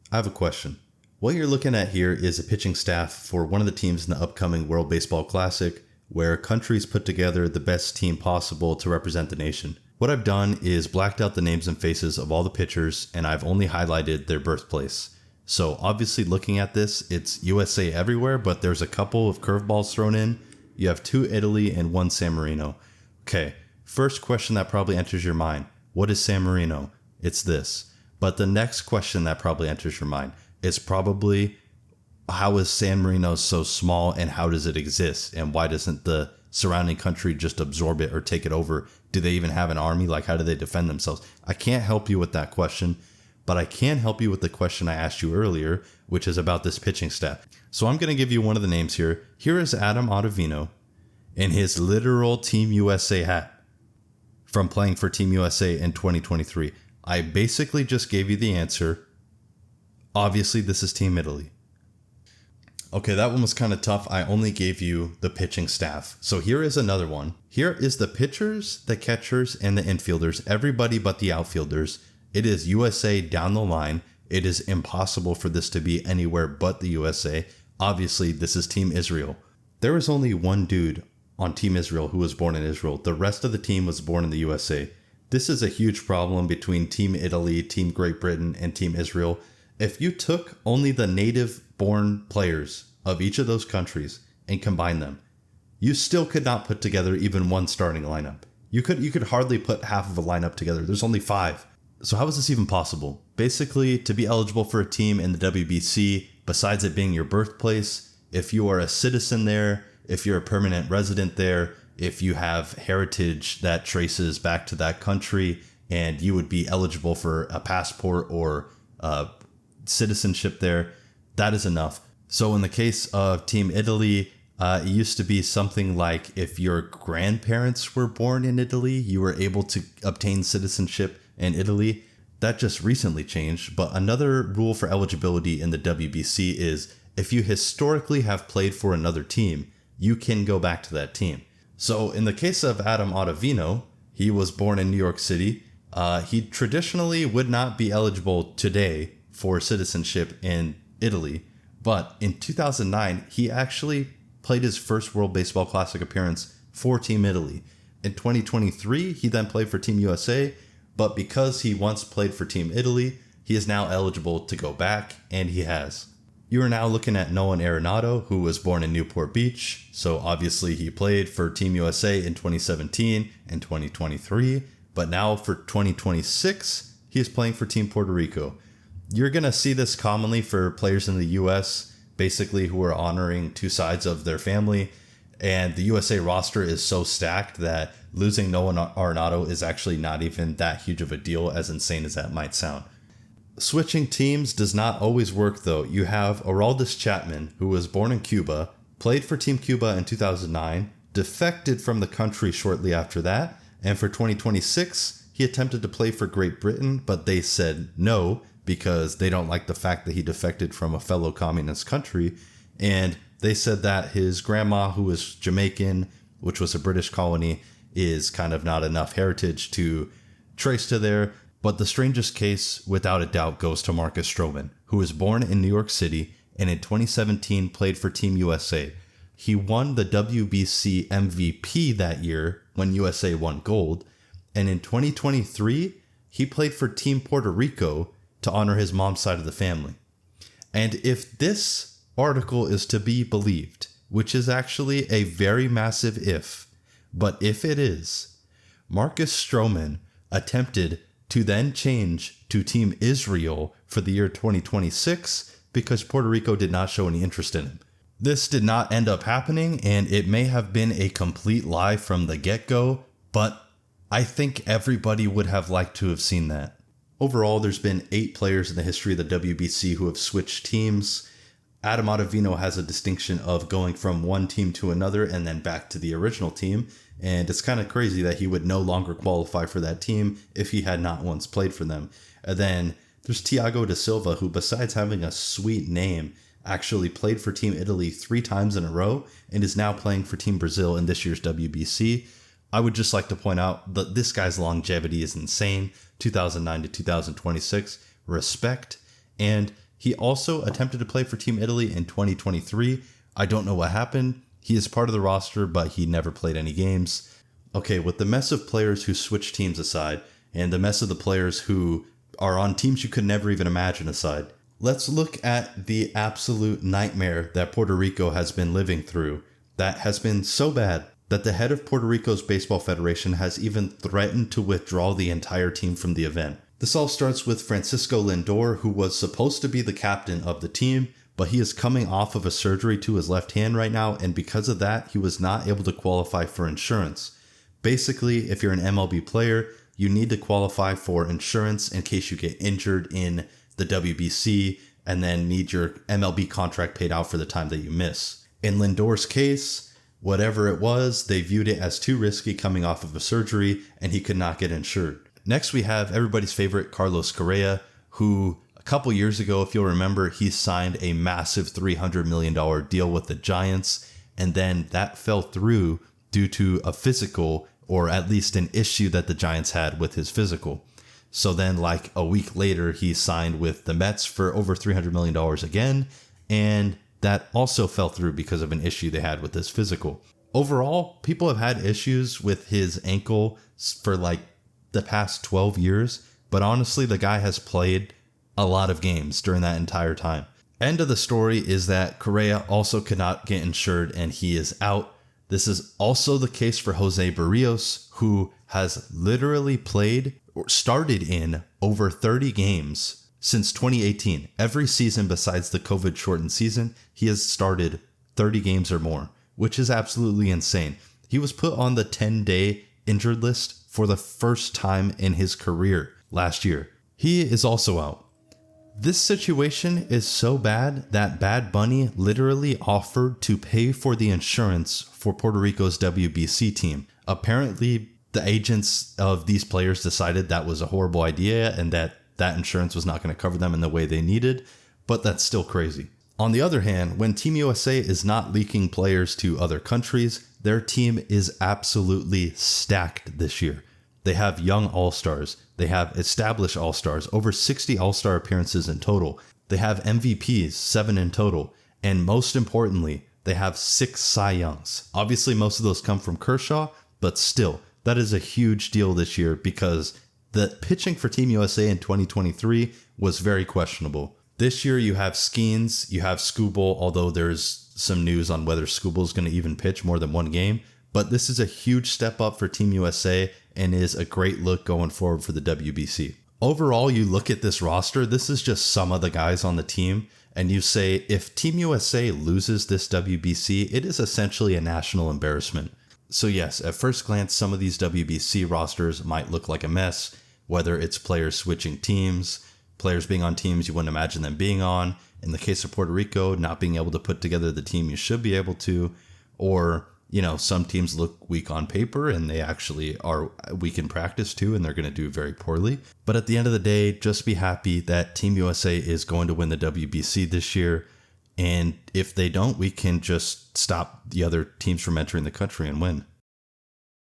I have a question. What you're looking at here is a pitching staff for one of the teams in the upcoming World Baseball Classic, where countries put together the best team possible to represent the nation. What I've done is blacked out the names and faces of all the pitchers, and I've only highlighted their birthplace. So obviously looking at this, it's USA everywhere, but there's a couple of curveballs thrown in. You have 2 Italy and 1 San Marino. Okay, first question that probably enters your mind. What is San Marino? It's this. But the next question that probably enters your mind is probably, how is San Marino so small and how does it exist? And why doesn't the surrounding country just absorb it or take it over? Do they even have an army? Like, how do they defend themselves? I can't help you with that question, but I can help you with the question I asked you earlier, which is about this pitching staff. So I'm going to give you one of the names here. Here is Adam Ottavino in his literal Team USA hat from playing for Team USA in 2023. I basically just gave you the answer. Obviously, this is Team Italy. Okay, that one was kind of tough. I only gave you the pitching staff. So here is another one. Here is the pitchers, the catchers, and the infielders. Everybody but the outfielders. It is USA down the line. It is impossible for this to be anywhere but the USA. Obviously, this is Team Israel. There was only one dude on Team Israel who was born in Israel. The rest of the team was born in the USA. This is a huge problem between Team Italy, Team Great Britain, and Team Israel. If you took only the native-born players of each of those countries and combined them, you still could not put together even one starting lineup. You could hardly put half of a lineup together. There's only 5. So how is this even possible? Basically, to be eligible for a team in the WBC, besides it being your birthplace, if you are a citizen there, if you're a permanent resident there, if you have heritage that traces back to that country, and you would be eligible for a passport or citizenship there, that is enough. So in the case of Team Italy, it used to be something like if your grandparents were born in Italy, you were able to obtain citizenship in Italy. That just recently changed. But another rule for eligibility in the WBC is if you historically have played for another team, you can go back to that team. So in the case of Adam Ottavino, he was born in New York City. He traditionally would not be eligible today for citizenship in Italy. But in 2009, he actually played his first World Baseball Classic appearance for Team Italy. In 2023, he then played for Team USA, but because he once played for Team Italy, he is now eligible to go back, and he has. You are now looking at Nolan Arenado, who was born in Newport Beach, so obviously he played for Team USA in 2017 and 2023, but now for 2026, he is playing for Team Puerto Rico. You're going to see this commonly for players in the US, basically who are honoring 2 sides of their family. And the USA roster is so stacked that losing Nolan Arenado is actually not even that huge of a deal, as insane as that might sound. Switching teams does not always work, though. You have Aroldis Chapman, who was born in Cuba, played for Team Cuba in 2009, defected from the country shortly after that, and for 2026, he attempted to play for Great Britain, but they said no, because they don't like the fact that he defected from a fellow communist country. And they said that his grandma, who was Jamaican, which was a British colony, is kind of not enough heritage to trace to there. But the strangest case, without a doubt, goes to Marcus Stroman, who was born in New York City and in 2017 played for Team USA. He won the WBC MVP that year when USA won gold. And in 2023, he played for Team Puerto Rico to honor his mom's side of the family. And if this article is to be believed, which is actually a very massive if, but if it is, Marcus Stroman attempted to then change to Team Israel for the year 2026 because Puerto Rico did not show any interest in him. This did not end up happening, and it may have been a complete lie from the get-go, but I think everybody would have liked to have seen that. Overall, there's been 8 players in the history of the WBC who have switched teams. Adam Ottavino has a distinction of going from one team to another and then back to the original team. And it's kind of crazy that he would no longer qualify for that team if he had not once played for them. And then there's Thiago da Silva, who besides having a sweet name, actually played for Team Italy 3 times in a row and is now playing for Team Brazil in this year's WBC. I would just like to point out that this guy's longevity is insane. 2009 to 2026. Respect. And He also attempted to play for Team Italy in 2023. I don't know what happened. He is part of the roster, but he never played any games. Okay, with the mess of players who switch teams aside, and the mess of the players who are on teams you could never even imagine aside, let's look at the absolute nightmare that Puerto Rico has been living through that has been so bad that the head of Puerto Rico's Baseball Federation has even threatened to withdraw the entire team from the event. This all starts with Francisco Lindor, who was supposed to be the captain of the team, but he is coming off of a surgery to his left hand right now, and because of that, he was not able to qualify for insurance. Basically, if you're an MLB player, you need to qualify for insurance in case you get injured in the WBC and then need your MLB contract paid out for the time that you miss. In Lindor's case, whatever it was, they viewed it as too risky coming off of a surgery and he could not get insured. Next, we have everybody's favorite Carlos Correa, who a couple years ago, if you'll remember, he signed a massive $300 million deal with the Giants, and then that fell through due to a physical, or at least an issue that the Giants had with his physical. So then like a week later, he signed with the Mets for over $300 million again, and that also fell through because of an issue they had with his physical. Overall, people have had issues with his ankle for like the past 12 years, but honestly, the guy has played a lot of games during that entire time. End of the story is that Correa also could not get insured and he is out. This is also the case for Jose Barrios, who has literally played or started in over 30 games since 2018. Every season besides the COVID shortened season, he has started 30 games or more, which is absolutely insane. He was put on the 10-day injured list for the first time in his career last year. He is also out. This situation is so bad that Bad Bunny literally offered to pay for the insurance for Puerto Rico's WBC team. Apparently, the agents of these players decided that was a horrible idea and that insurance was not going to cover them in the way they needed, but that's still crazy. On the other hand, when Team USA is not leaking players to other countries, their team is absolutely stacked this year. They have young all-stars. They have established all-stars, over 60 all-star appearances in total. They have MVPs, 7 in total. And most importantly, they have 6 Cy Youngs. Obviously, most of those come from Kershaw, but still, that is a huge deal this year because the pitching for Team USA in 2023 was very questionable. This year, you have Skeens, you have Skubal, although there's some news on whether Skubal is going to even pitch more than one game. But this is a huge step up for Team USA and is a great look going forward for the WBC. Overall, you look at this roster, this is just some of the guys on the team, and you say, if Team USA loses this WBC, it is essentially a national embarrassment. So yes, at first glance, some of these WBC rosters might look like a mess, whether it's players switching teams, players being on teams you wouldn't imagine them being on, in the case of Puerto Rico, not being able to put together the team you should be able to, or some teams look weak on paper and they actually are weak in practice too, and they're going to do very poorly. But at the end of the day, just be happy that Team USA is going to win the WBC this year. And if they don't, we can just stop the other teams from entering the country and win.